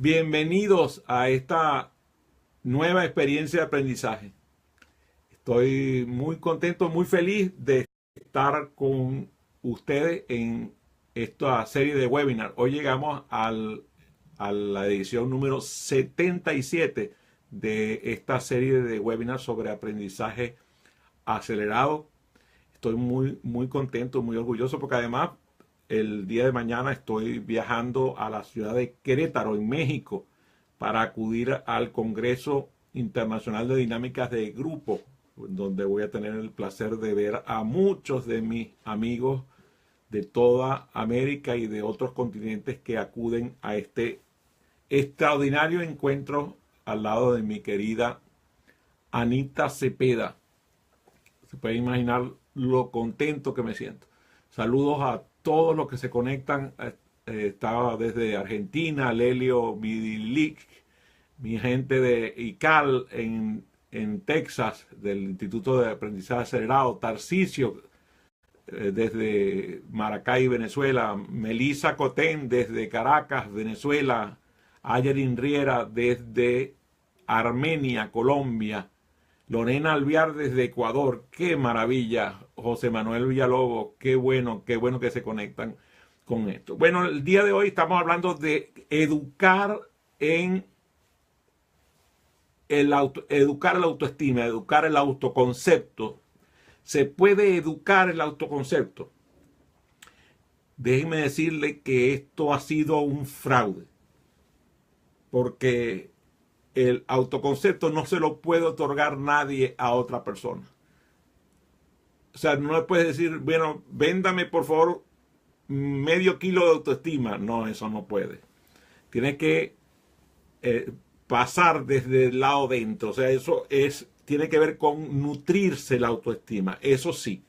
Bienvenidos a esta nueva experiencia de aprendizaje. Estoy muy contento, muy feliz de estar con ustedes en esta serie de webinars. Hoy llegamos a la edición número 77 de esta serie de webinars sobre aprendizaje acelerado. Estoy muy contento, muy orgulloso porque además el día de mañana estoy viajando a la ciudad de Querétaro, en México, para acudir al Congreso Internacional de Dinámicas de Grupo, donde voy a tener el placer de ver a muchos de mis amigos de toda América y de otros continentes que acuden a este extraordinario encuentro al lado de mi querida Anita Cepeda. Se puede imaginar lo contento que me siento. Saludos a todos los que se conectan. Estaba desde Argentina, Lelio Midilic, mi gente de ICAL en Texas, del Instituto de Aprendizaje Acelerado, Tarcisio desde Maracay, Venezuela, Melissa Cotén desde Caracas, Venezuela, Ayerin Riera desde Armenia, Colombia, Lorena Alviar desde Ecuador, qué maravilla. José Manuel Villalobos, qué bueno que se conectan con esto. Bueno, el día de hoy estamos hablando de educar en educar la autoestima, educar el autoconcepto. ¿Se puede educar el autoconcepto? Déjenme decirle que esto ha sido un fraude, porque el autoconcepto no se lo puede otorgar nadie a otra persona. O sea, no le puedes decir, bueno, véndame por favor medio kilo de autoestima. No, eso no puede. Tiene que pasar desde el lado dentro. O sea, tiene que ver con nutrirse la autoestima. Eso sí,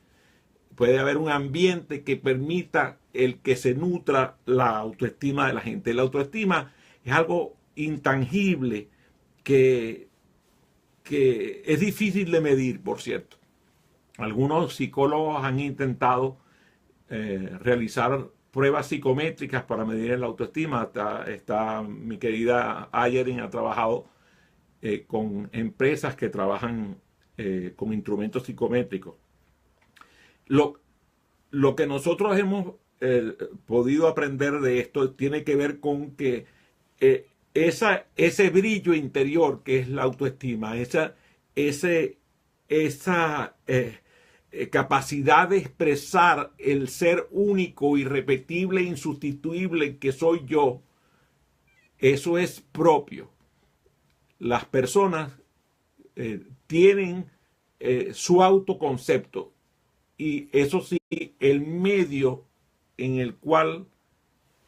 puede haber un ambiente que permita el que se nutra la autoestima de la gente. La autoestima es algo intangible que es difícil de medir, por cierto. Algunos psicólogos han intentado realizar pruebas psicométricas para medir la autoestima. Está mi querida Ayerin ha trabajado con empresas que trabajan con instrumentos psicométricos. Lo que nosotros hemos podido aprender de esto tiene que ver con que ese brillo interior que es la autoestima, esa capacidad de expresar el ser único, irrepetible, insustituible que soy yo, eso es propio. Las personas tienen su autoconcepto y eso sí, el medio en el cual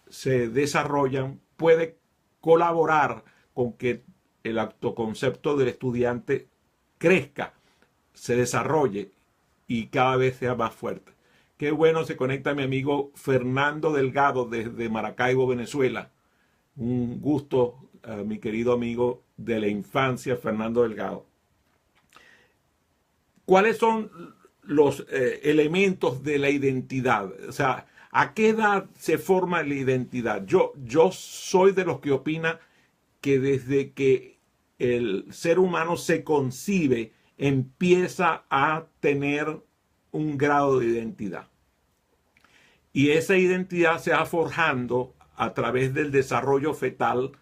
se desarrollan puede colaborar con que el autoconcepto del estudiante crezca, se desarrolle y cada vez sea más fuerte. Qué bueno se conecta mi amigo Fernando Delgado desde Maracaibo, Venezuela. Un gusto, mi querido amigo de la infancia, Fernando Delgado. ¿Cuáles son los elementos de la identidad? O sea, ¿a qué edad se forma la identidad? Yo soy de los que opina que desde que el ser humano se concibe, empieza a tener un grado de identidad. Y esa identidad se va forjando a través del desarrollo fetal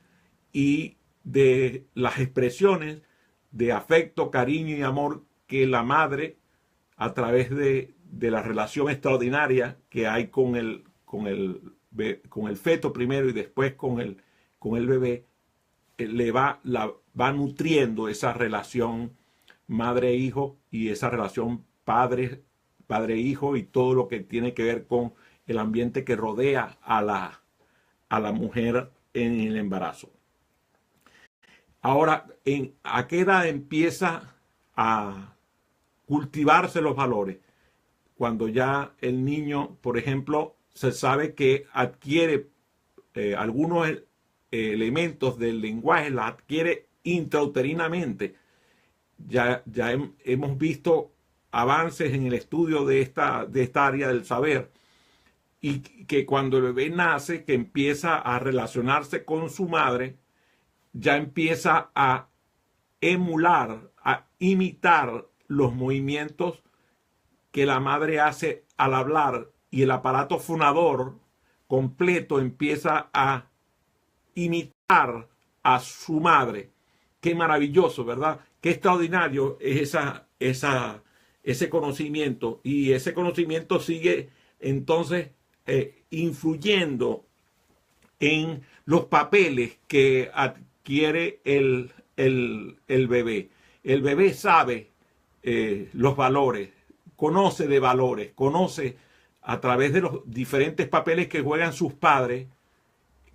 y de las expresiones de afecto, cariño y amor que la madre, a través de la relación extraordinaria que hay con el feto primero y después con el bebé, va nutriendo esa relación madre-hijo y esa relación padre-hijo y todo lo que tiene que ver con el ambiente que rodea a la mujer en el embarazo. Ahora, ¿a qué edad empieza a cultivarse los valores? Cuando ya el niño, por ejemplo, se sabe que adquiere algunos elementos del lenguaje, los adquiere intrauterinamente. Ya hemos visto avances en el estudio de esta área del saber, y que cuando el bebé nace, que empieza a relacionarse con su madre, ya empieza a emular, a imitar los movimientos que la madre hace al hablar, y el aparato fonador completo empieza a imitar a su madre. Qué maravilloso, ¿verdad? Qué extraordinario es ese conocimiento. Y ese conocimiento sigue entonces influyendo en los papeles que adquiere el bebé. El bebé sabe los valores, conoce de valores, conoce a través de los diferentes papeles que juegan sus padres,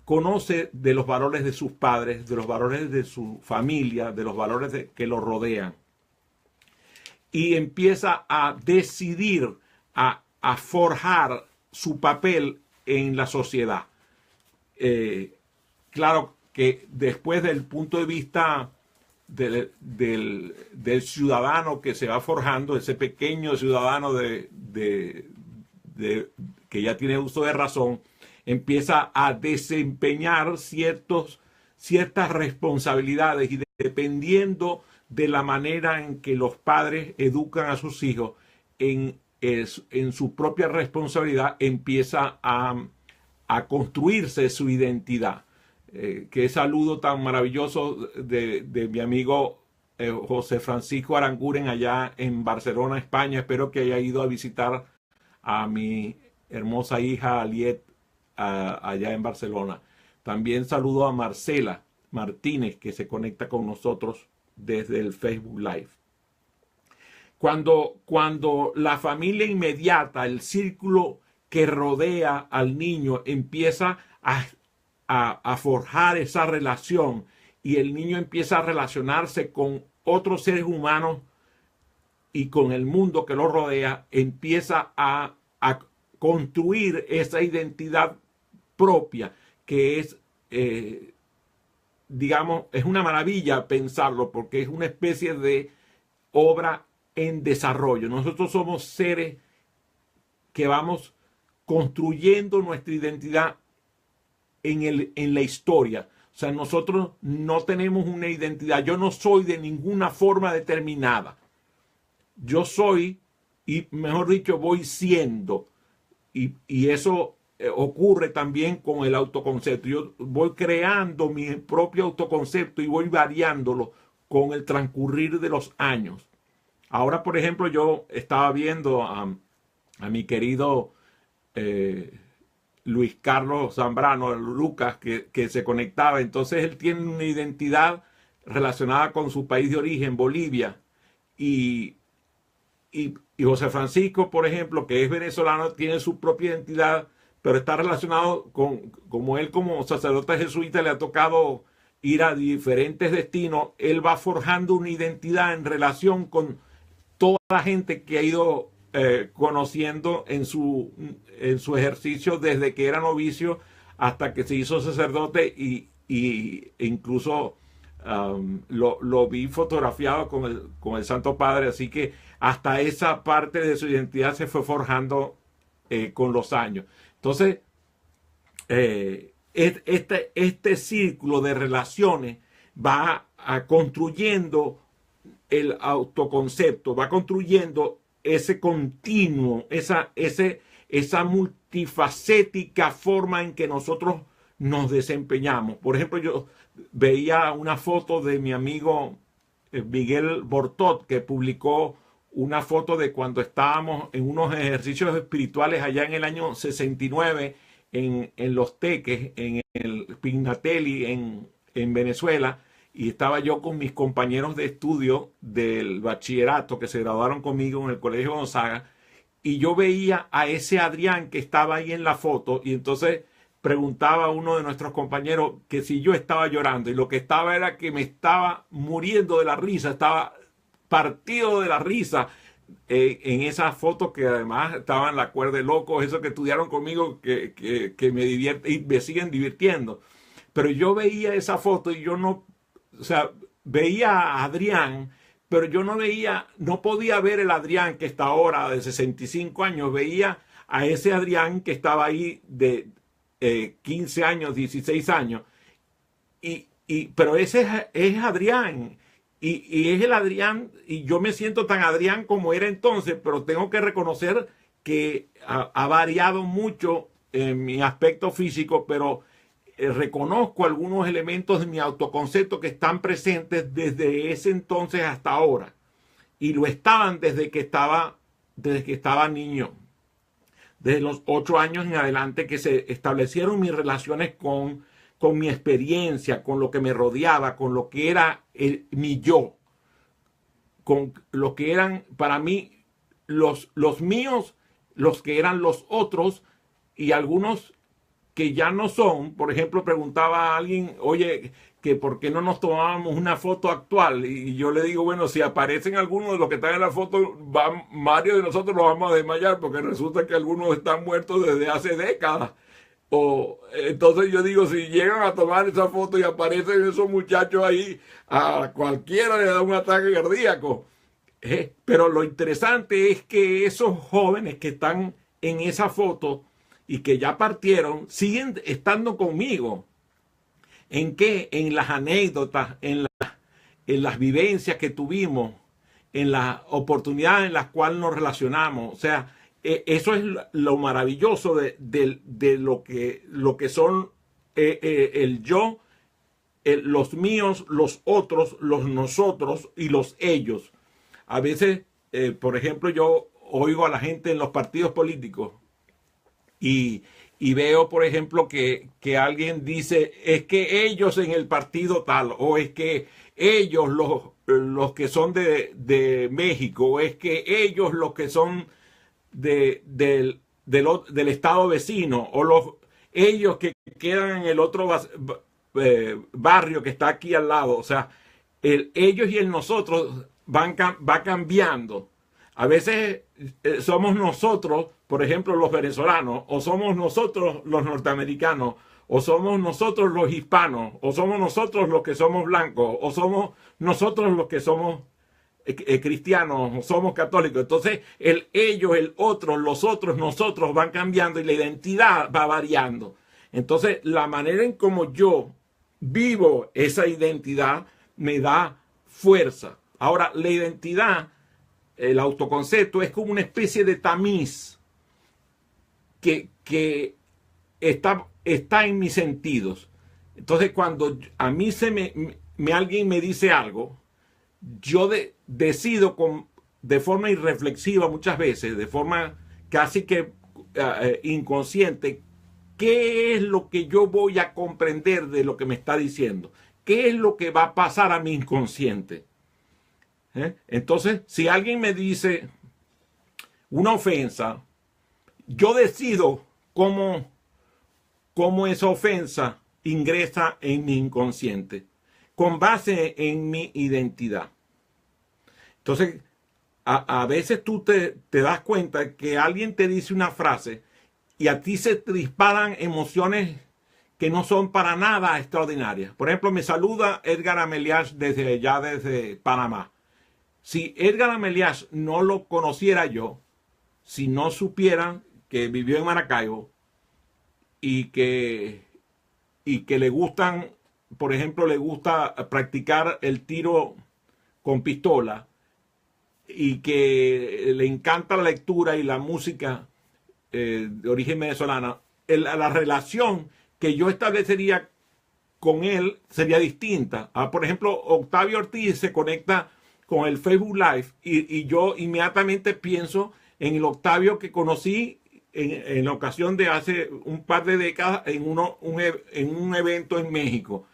conoce de los valores de sus padres, de los valores de su familia, de los valores que lo rodean. Y empieza a decidir, a forjar su papel en la sociedad. Claro que después del punto de vista del ciudadano que se va forjando, ese pequeño ciudadano que ya tiene uso de razón, empieza a desempeñar ciertas responsabilidades, y dependiendo de la manera en que los padres educan a sus hijos en su propia responsabilidad, empieza a construirse su identidad. Qué saludo tan maravilloso de mi amigo José Francisco Aranguren allá en Barcelona, España. Espero que haya ido a visitar a mi hermosa hija Aliet allá en Barcelona. También saludo a Marcela Martínez, que se conecta con nosotros desde el Facebook Live. Cuando la familia inmediata, el círculo que rodea al niño, empieza a forjar esa relación, y el niño empieza a relacionarse con otros seres humanos y con el mundo que lo rodea, empieza a construir esa identidad propia, que es, digamos, es una maravilla pensarlo, porque es una especie de obra en desarrollo. Nosotros somos seres que vamos construyendo nuestra identidad en la historia. O sea, nosotros no tenemos una identidad. Yo no soy de ninguna forma determinada. Yo soy, y mejor dicho, voy siendo. Y eso ocurre también con el autoconcepto. Yo voy creando mi propio autoconcepto y voy variándolo con el transcurrir de los años. Ahora, por ejemplo, yo estaba viendo a mi querido Luis Carlos Zambrano, Lucas, que se conectaba. Entonces él tiene una identidad relacionada con su país de origen, Bolivia. Y José Francisco, por ejemplo, que es venezolano, tiene su propia identidad, pero está relacionado como él, como sacerdote jesuita, le ha tocado ir a diferentes destinos. Él va forjando una identidad en relación con toda la gente que ha ido conociendo en su ejercicio desde que era novicio hasta que se hizo sacerdote, y incluso lo vi fotografiado con el Santo Padre. Así que hasta esa parte de su identidad se fue forjando con los años. Entonces, este círculo de relaciones va construyendo el autoconcepto, va construyendo ese continuo, esa multifacética forma en que nosotros nos desempeñamos. Por ejemplo, yo veía una foto de mi amigo Miguel Bortot, que publicó una foto de cuando estábamos en unos ejercicios espirituales allá en el año 69 en Los Teques, en el Pignatelli, en Venezuela. Y estaba yo con mis compañeros de estudio del bachillerato que se graduaron conmigo en el Colegio Gonzaga, y yo veía a ese Adrián que estaba ahí en la foto, y entonces preguntaba a uno de nuestros compañeros que si yo estaba llorando, y lo que estaba era que me estaba muriendo de la risa, estaba partido de la risa en esa foto, que además estaban la cuerda de locos, esos que estudiaron conmigo, que me divierten y me siguen divirtiendo. Pero yo veía esa foto y yo no, o sea, veía a Adrián, pero yo no podía ver el Adrián que está ahora de 65 años, veía a ese Adrián que estaba ahí de 15 años, 16 años, y pero ese es Adrián. Y es el Adrián, y yo me siento tan Adrián como era entonces, pero tengo que reconocer que ha variado mucho en mi aspecto físico, pero reconozco algunos elementos de mi autoconcepto que están presentes desde ese entonces hasta ahora. Y lo estaban desde que estaba niño. Desde los 8 años en adelante que se establecieron mis relaciones con mi experiencia, con lo que me rodeaba, con lo que era mi yo, con lo que eran para mí los míos, los que eran los otros y algunos que ya no son. Por ejemplo, preguntaba a alguien, oye, que por qué no nos tomábamos una foto actual, y yo le digo, bueno, si aparecen algunos de los que están en la foto, varios de nosotros nos vamos a desmayar porque resulta que algunos están muertos desde hace décadas. O entonces yo digo, si llegan a tomar esa foto y aparecen esos muchachos ahí, a cualquiera le da un ataque cardíaco. Pero lo interesante es que esos jóvenes que están en esa foto y que ya partieron, siguen estando conmigo. ¿En qué? En las anécdotas, en las vivencias que tuvimos, en las oportunidades en las cuales nos relacionamos. O sea, eso es lo maravilloso de lo que son el yo, los míos, los otros, los nosotros y los ellos. A veces, por ejemplo, yo oigo a la gente en los partidos políticos y veo, por ejemplo, que alguien dice, es que ellos en el partido tal, o es que ellos los que son de México, o es que ellos los que son del estado vecino, o ellos que quedan en el otro barrio que está aquí al lado. O sea, ellos y el nosotros va cambiando. A veces somos nosotros, por ejemplo, los venezolanos, o somos nosotros los norteamericanos, o somos nosotros los hispanos, o somos nosotros los que somos blancos, o somos nosotros los que somos cristianos, o somos católicos. Entonces, ellos, el otro, los otros, nosotros van cambiando y la identidad va variando. Entonces, la manera en cómo yo vivo esa identidad me da fuerza. Ahora, la identidad, el autoconcepto, es como una especie de tamiz que está en mis sentidos. Entonces, cuando a mí alguien me dice algo, yo decido de forma irreflexiva muchas veces, de forma casi que inconsciente, qué es lo que yo voy a comprender de lo que me está diciendo, qué es lo que va a pasar a mi inconsciente. Entonces, si alguien me dice una ofensa, yo decido cómo esa ofensa ingresa en mi inconsciente, con base en mi identidad. Entonces, a veces tú te das cuenta que alguien te dice una frase y a ti se te disparan emociones que no son para nada extraordinarias. Por ejemplo, me saluda Edgar Ameliash desde Panamá. Si Edgar Ameliash no lo conociera yo, si no supiera que vivió en Maracaibo y que le gustan, por ejemplo, le gusta practicar el tiro con pistola y que le encanta la lectura y la música de origen venezolana, la relación que yo establecería con él sería distinta. Por ejemplo, Octavio Ortiz se conecta con el Facebook Live y yo inmediatamente pienso en el Octavio que conocí en la ocasión de hace un par de décadas en un evento en México.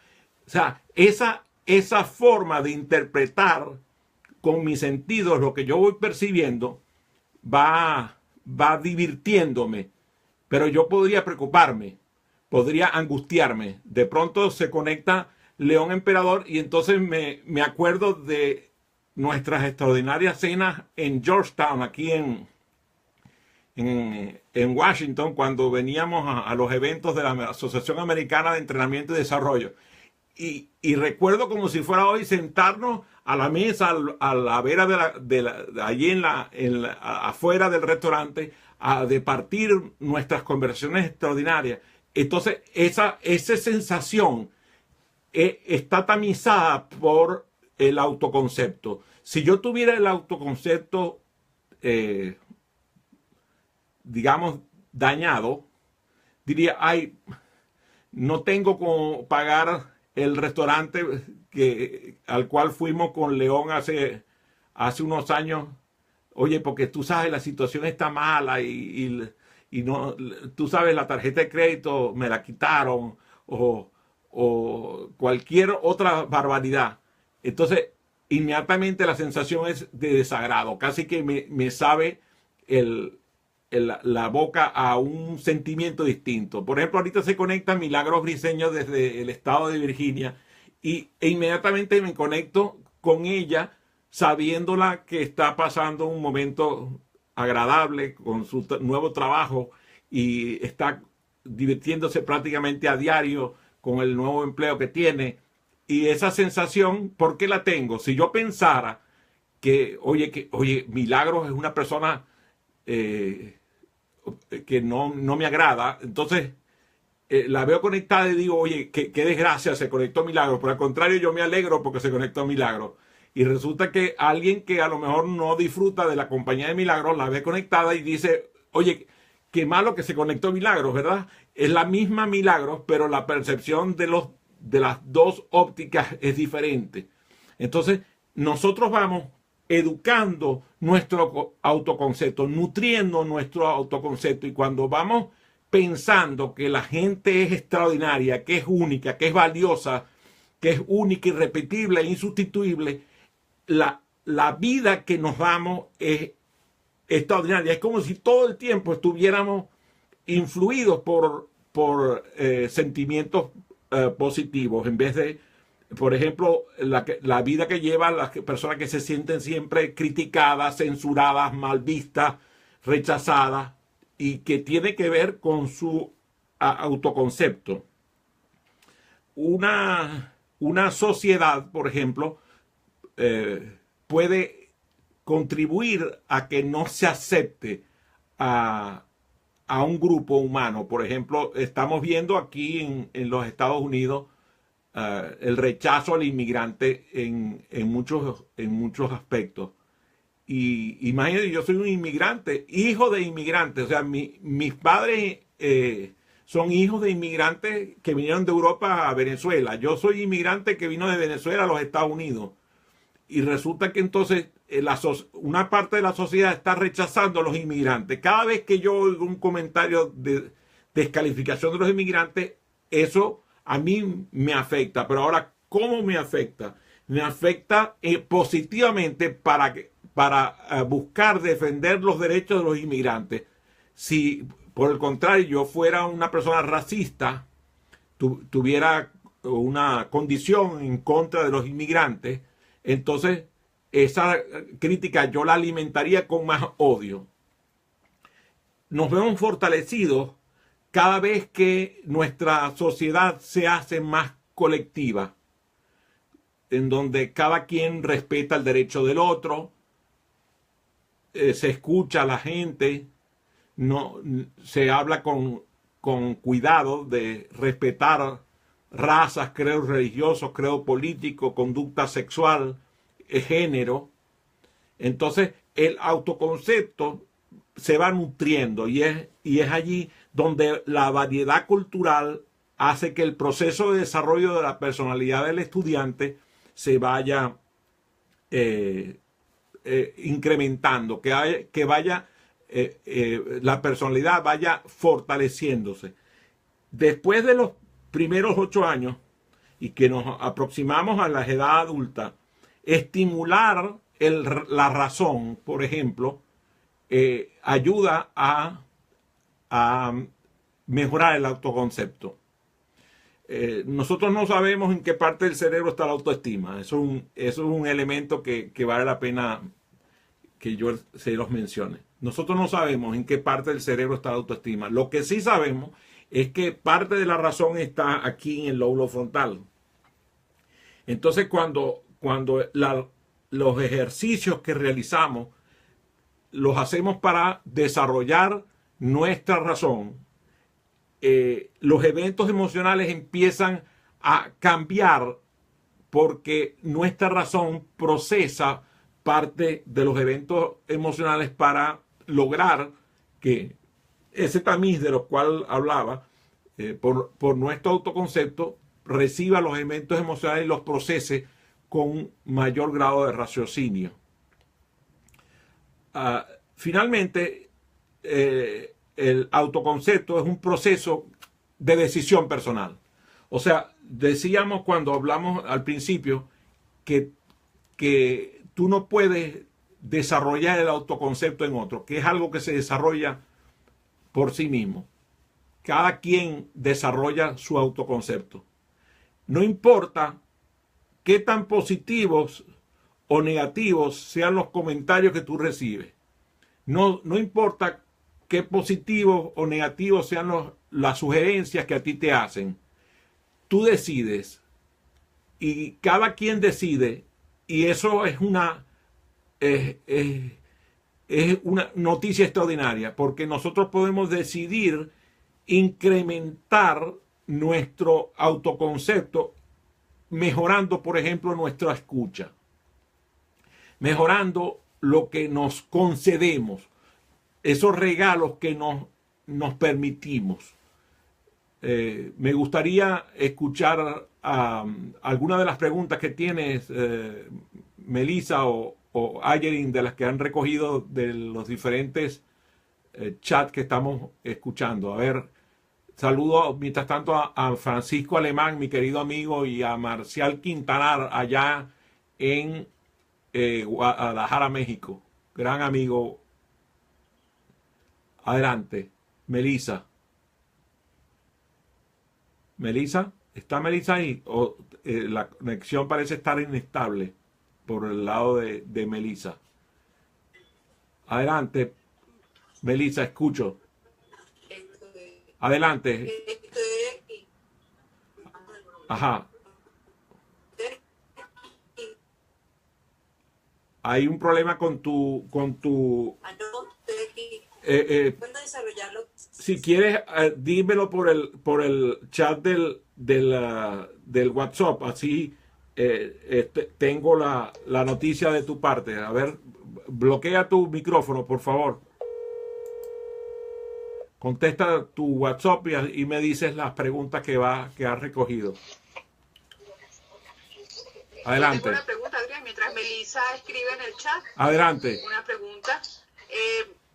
O sea, esa forma de interpretar con mis sentidos lo que yo voy percibiendo va divirtiéndome, pero yo podría preocuparme, podría angustiarme. De pronto se conecta León Emperador y entonces me acuerdo de nuestras extraordinarias cenas en Georgetown, aquí en Washington, cuando veníamos a los eventos de la Asociación Americana de Entrenamiento y Desarrollo. Y recuerdo como si fuera hoy sentarnos a la mesa, a la vera allí afuera del restaurante, a departir nuestras conversaciones extraordinarias. Entonces, esa sensación está tamizada por el autoconcepto. Si yo tuviera el autoconcepto, digamos, dañado, diría, ay, no tengo como pagar el restaurante al cual fuimos con León hace unos años. Oye, porque tú sabes, la situación está mala y no, tú sabes, la tarjeta de crédito me la quitaron o cualquier otra barbaridad. Entonces, inmediatamente la sensación es de desagrado. Casi que me sabe la boca a un sentimiento distinto. Por ejemplo, ahorita se conecta Milagros Briceño desde el estado de Virginia e inmediatamente me conecto con ella sabiéndola que está pasando un momento agradable con su nuevo trabajo y está divirtiéndose prácticamente a diario con el nuevo empleo que tiene. Y esa sensación, ¿por qué la tengo? Si yo pensara oye, Milagros es una persona que no me agrada, entonces la veo conectada y digo, oye, qué desgracia, se conectó Milagros. Por el contrario, yo me alegro porque se conectó Milagros. Y resulta que alguien que a lo mejor no disfruta de la compañía de Milagros la ve conectada y dice, oye, qué malo que se conectó Milagros, ¿verdad? Es la misma Milagros, pero la percepción de las dos ópticas es diferente. Entonces, nosotros vamos educando nuestro autoconcepto, nutriendo nuestro autoconcepto. Y cuando vamos pensando que la gente es extraordinaria, que es única, que es valiosa, que es única, irrepetible e insustituible, la vida que nos damos es extraordinaria. Es como si todo el tiempo estuviéramos influidos por sentimientos positivos, en vez de, por ejemplo, la vida que llevan las personas que se sienten siempre criticadas, censuradas, mal vistas, rechazadas, y que tiene que ver con su autoconcepto. Una sociedad, por ejemplo, puede contribuir a que no se acepte a un grupo humano. Por ejemplo, estamos viendo aquí en los Estados Unidos el rechazo al inmigrante en muchos aspectos. Y imagínate, yo soy un inmigrante, hijo de inmigrantes. O sea, mis padres son hijos de inmigrantes que vinieron de Europa a Venezuela. Yo soy inmigrante que vino de Venezuela a los Estados Unidos. Y resulta que entonces una parte de la sociedad está rechazando a los inmigrantes. Cada vez que yo oigo un comentario de descalificación de los inmigrantes, eso a mí me afecta. Pero ahora, ¿cómo me afecta? Me afecta positivamente para buscar defender los derechos de los inmigrantes. Si, por el contrario, yo fuera una persona racista, tuviera una condición en contra de los inmigrantes, entonces esa crítica yo la alimentaría con más odio. Nos vemos fortalecidos cada vez que nuestra sociedad se hace más colectiva, en donde cada quien respeta el derecho del otro, se escucha a la gente, se habla con cuidado de respetar razas, credos religiosos, credo político, conducta sexual, género. Entonces el autoconcepto se va nutriendo y es allí donde la variedad cultural hace que el proceso de desarrollo de la personalidad del estudiante se vaya incrementando, la personalidad vaya fortaleciéndose. Después de los primeros 8 años y que nos aproximamos a la edad adulta, estimular la razón, por ejemplo, ayuda a mejorar el autoconcepto. Nosotros no sabemos en qué parte del cerebro está la autoestima. Eso es un elemento que vale la pena que yo se los mencione. Nosotros no sabemos en qué parte del cerebro está la autoestima. Lo que sí sabemos es que parte de la razón está aquí en el lóbulo frontal. Entonces, cuando los ejercicios que realizamos los hacemos para desarrollar nuestra razón, los eventos emocionales empiezan a cambiar porque nuestra razón procesa parte de los eventos emocionales para lograr que ese tamiz de lo cual hablaba, por nuestro autoconcepto, reciba los eventos emocionales y los procese con mayor grado de raciocinio. Finalmente, el autoconcepto es un proceso de decisión personal. O sea, decíamos cuando hablamos al principio que tú no puedes desarrollar el autoconcepto en otro, que es algo que se desarrolla por sí mismo. Cada quien desarrolla su autoconcepto. No importa qué tan positivos o negativos sean los comentarios que tú recibes. No importa qué positivos o negativos sean las sugerencias que a ti te hacen. Tú decides y cada quien decide, y eso es una noticia extraordinaria, porque nosotros podemos decidir incrementar nuestro autoconcepto mejorando, por ejemplo, nuestra escucha, mejorando lo que nos concedemos, esos regalos que nos permitimos. Me gustaría escuchar algunas de las preguntas que tienes, Melissa o Ayerin, de las que han recogido de los diferentes chats que estamos escuchando. A ver, saludo mientras tanto a Francisco Alemán, mi querido amigo, y a Marcial Quintanar allá en Guadalajara, México. Gran amigo. Adelante, Melissa. Melissa, ¿está Melissa ahí? O, la conexión parece estar inestable por el lado de Melissa. Adelante, Melissa, escucho. Adelante. Ajá. Hay un problema con tu. Si quieres, dímelo por el chat del WhatsApp, así tengo la noticia de tu parte. A ver, bloquea tu micrófono, por favor. Contesta tu WhatsApp y me dices las preguntas que has recogido. Adelante. Tengo una pregunta, Adrián, mientras Melissa escribe en el chat. Adelante. Una pregunta.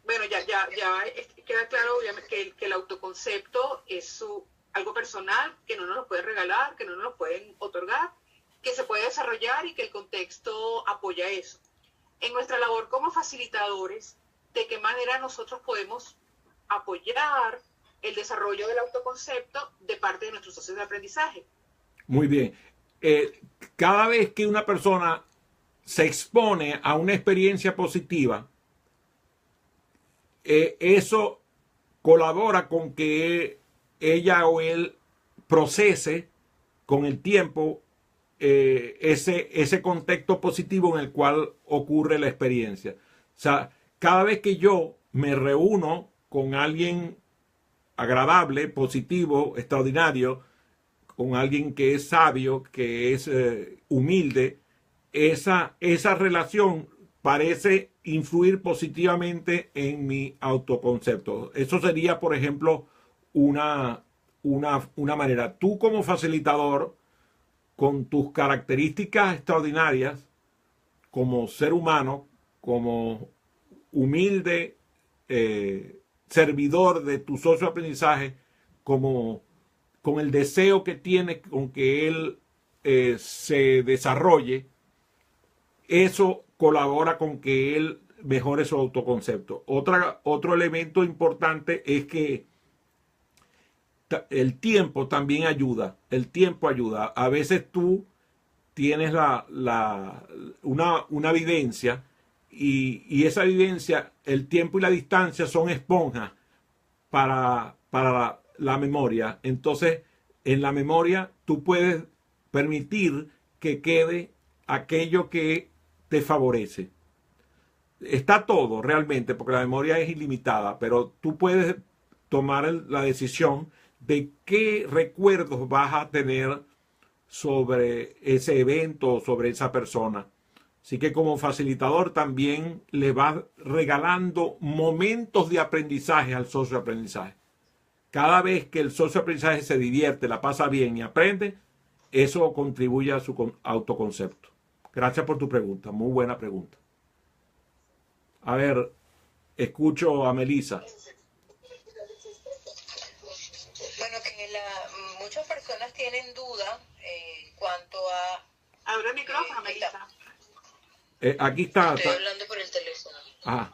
Bueno, ya queda claro, obviamente, que el autoconcepto es algo personal, que no nos lo pueden regalar, que no nos lo pueden otorgar, que se puede desarrollar y que el contexto apoya eso. En nuestra labor como facilitadores, ¿de qué manera nosotros podemos apoyar el desarrollo del autoconcepto de parte de nuestros socios de aprendizaje? Muy bien. Cada vez que una persona se expone a una experiencia positiva, eso colabora con que ella o él procese con el tiempo ese contexto positivo en el cual ocurre la experiencia. O sea, cada vez que yo me reúno con alguien agradable, positivo, extraordinario, con alguien que es sabio, que es humilde, esa relación parece influir positivamente en mi autoconcepto. Eso sería, por ejemplo, una manera. Tú como facilitador, con tus características extraordinarias, como ser humano, como humilde servidor de tu socio de aprendizaje, con el deseo que tiene con que él se desarrolle, eso colabora con que él mejore su autoconcepto. Otro elemento importante es que el tiempo también ayuda. El tiempo ayuda. A veces tú tienes una vivencia y esa vivencia, el tiempo y la distancia son esponjas para la memoria. Entonces, en la memoria tú puedes permitir que quede aquello que te favorece. Está todo realmente, porque la memoria es ilimitada, pero tú puedes tomar la decisión de qué recuerdos vas a tener sobre ese evento o sobre esa persona. Así que como facilitador también le vas regalando momentos de aprendizaje al socio de aprendizaje. Cada vez que el socio de aprendizaje se divierte, la pasa bien y aprende, eso contribuye a su autoconcepto. Gracias por tu pregunta, muy buena pregunta. A ver, escucho a Melissa. Bueno, que muchas personas tienen duda en cuanto a... Abre el micrófono, Melissa. Aquí está. Estoy hablando por el teléfono. Ah,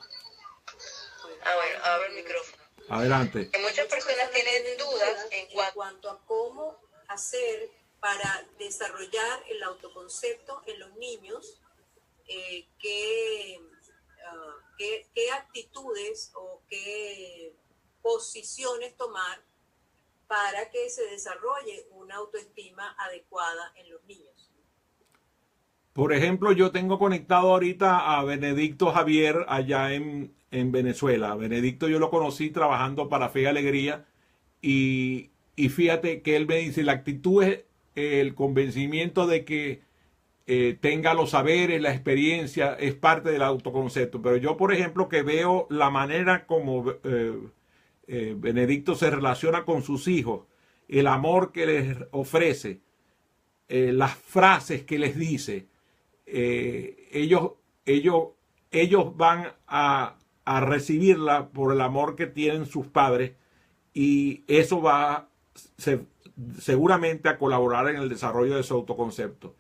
Bueno, abre el micrófono. adelante. Que muchas personas tienen dudas en cuanto a cómo hacer para desarrollar el autoconcepto en los niños, qué actitudes o qué posiciones tomar para que se desarrolle una autoestima adecuada en los niños. Por ejemplo, yo tengo conectado ahorita a Benedicto Javier allá en Venezuela. Benedicto yo lo conocí trabajando para Fe y Alegría y fíjate que él me dice, la actitud es el convencimiento de que tenga los saberes, la experiencia, es parte del autoconcepto. Pero yo, por ejemplo, que veo la manera como Benedicto se relaciona con sus hijos, el amor que les ofrece, las frases que les dice, ellos van a recibirla por el amor que tienen sus padres y eso va seguramente a colaborar en el desarrollo de su autoconcepto.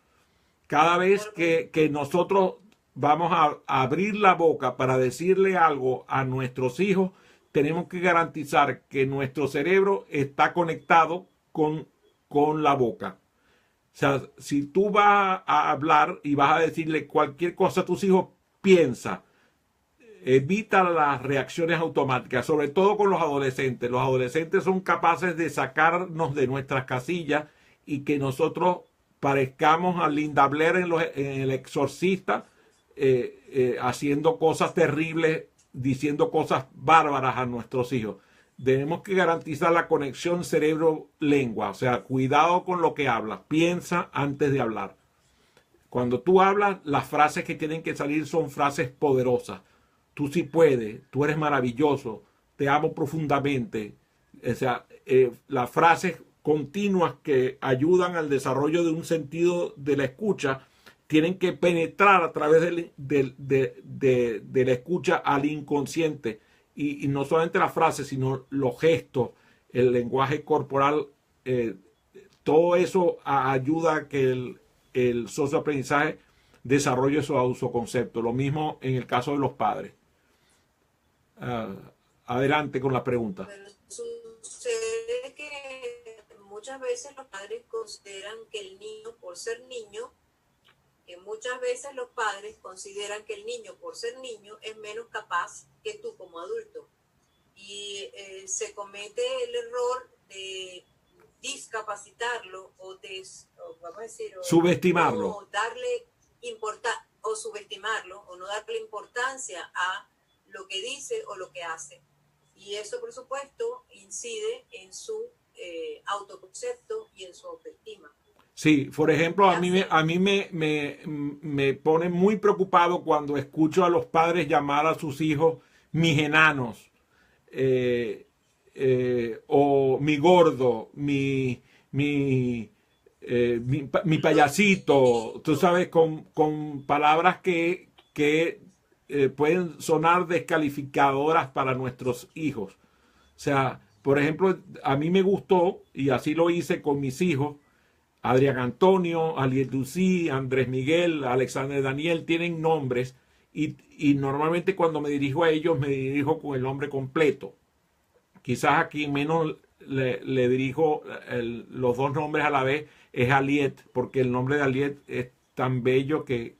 Cada vez que nosotros vamos a abrir la boca para decirle algo a nuestros hijos, tenemos que garantizar que nuestro cerebro está conectado con la boca. O sea, si tú vas a hablar y vas a decirle cualquier cosa a tus hijos, piensa, evita las reacciones automáticas, sobre todo con los adolescentes. Los adolescentes son capaces de sacarnos de nuestras casillas y que nosotros parezcamos a Linda Blair en El Exorcista, haciendo cosas terribles, diciendo cosas bárbaras a nuestros hijos. Tenemos que garantizar la conexión cerebro-lengua, o sea, cuidado con lo que hablas, piensa antes de hablar. Cuando tú hablas, las frases que tienen que salir son frases poderosas. Tú sí puedes, tú eres maravilloso, te amo profundamente. O sea, las frases continuas que ayudan al desarrollo de un sentido de la escucha tienen que penetrar a través de la escucha al inconsciente. Y no solamente las frases, sino los gestos, el lenguaje corporal, todo eso ayuda a que el socioaprendizaje desarrolle su autoconcepto. Lo mismo en el caso de los padres. Adelante con la pregunta. Pero sucede que muchas veces los padres consideran que el niño, por ser niño, muchas veces los padres consideran que el niño, por ser niño, es menos capaz que tú como adulto. Y se comete el error de discapacitarlo o vamos a decir, subestimarlo. No darle o subestimarlo o no darle importancia a lo que dice o lo que hace. Y eso, por supuesto, incide en su autoconcepto y en su autoestima. Sí, por ejemplo, a mí me pone muy preocupado cuando escucho a los padres llamar a sus hijos mis enanos, o mi gordo, mi payasito, tú sabes, con palabras que pueden sonar descalificadoras para nuestros hijos. O sea, por ejemplo, a mí me gustó, y así lo hice con mis hijos, Adrián Antonio, Aliet Lucy, Andrés Miguel, Alexander Daniel, tienen nombres y normalmente cuando me dirijo a ellos me dirijo con el nombre completo. Quizás aquí menos le dirijo los dos nombres a la vez, es Aliet, porque el nombre de Aliet es tan bello que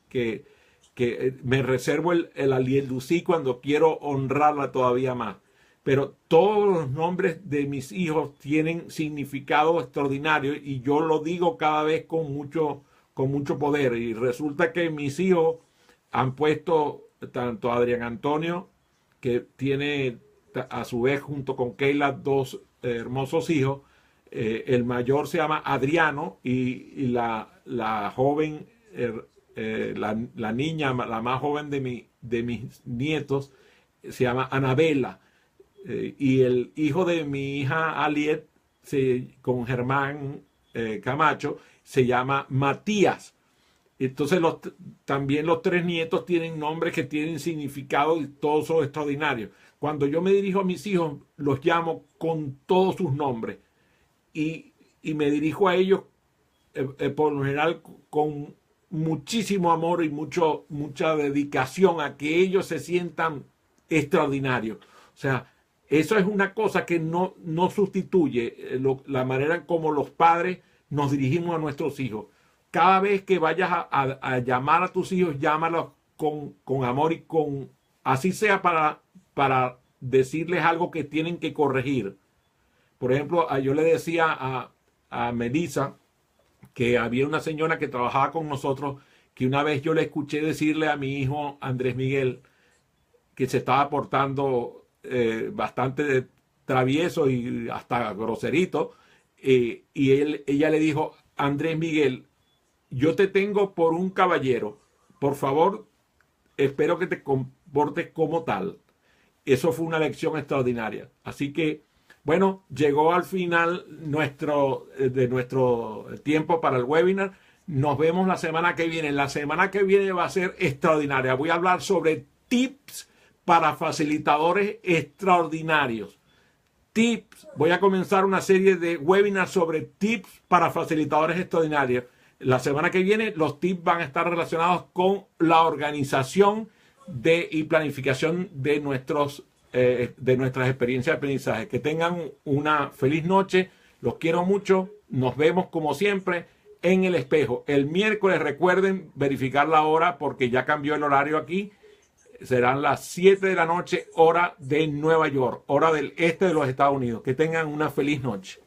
me reservo el Aliet Lucy cuando quiero honrarla todavía más. Pero todos los nombres de mis hijos tienen significado extraordinario y yo lo digo cada vez con mucho poder. Y resulta que mis hijos han puesto tanto a Adrián Antonio, que tiene a su vez junto con Keila dos hermosos hijos, El mayor se llama Adriano y la joven, la niña, la más joven de mis nietos, se llama Anabela. Y el hijo de mi hija Aliet, con Germán Camacho, se llama Matías. Entonces también los tres nietos tienen nombres que tienen significado y todos son extraordinarios. Cuando yo me dirijo a mis hijos, los llamo con todos sus nombres y me dirijo a ellos por lo general con muchísimo amor y mucha dedicación a que ellos se sientan extraordinarios. O sea, eso es una cosa que no sustituye la manera como los padres nos dirigimos a nuestros hijos. Cada vez que vayas a llamar a tus hijos, llámalos con amor y así sea para decirles algo que tienen que corregir. Por ejemplo, yo le decía a Melissa que había una señora que trabajaba con nosotros que una vez yo le escuché decirle a mi hijo Andrés Miguel que se estaba portando bastante travieso y hasta groserito, y ella le dijo: Andrés Miguel, yo te tengo por un caballero, por favor, espero que te comportes como tal. Eso fue una lección extraordinaria. Así que, bueno, llegó al final de nuestro tiempo para el webinar. Nos vemos la semana que viene. La semana que viene va a ser extraordinaria. Voy a hablar sobre tips para facilitadores extraordinarios. Tips. Voy a comenzar una serie de webinars sobre tips para facilitadores extraordinarios. La semana que viene los tips van a estar relacionados con la organización y planificación de nuestras experiencias de aprendizaje. Que tengan una feliz noche. Los quiero mucho. Nos vemos como siempre en el espejo. El miércoles recuerden verificar la hora porque ya cambió el horario aquí. Serán las 7 de la noche, hora de Nueva York, hora del este de los Estados Unidos. Que tengan una feliz noche.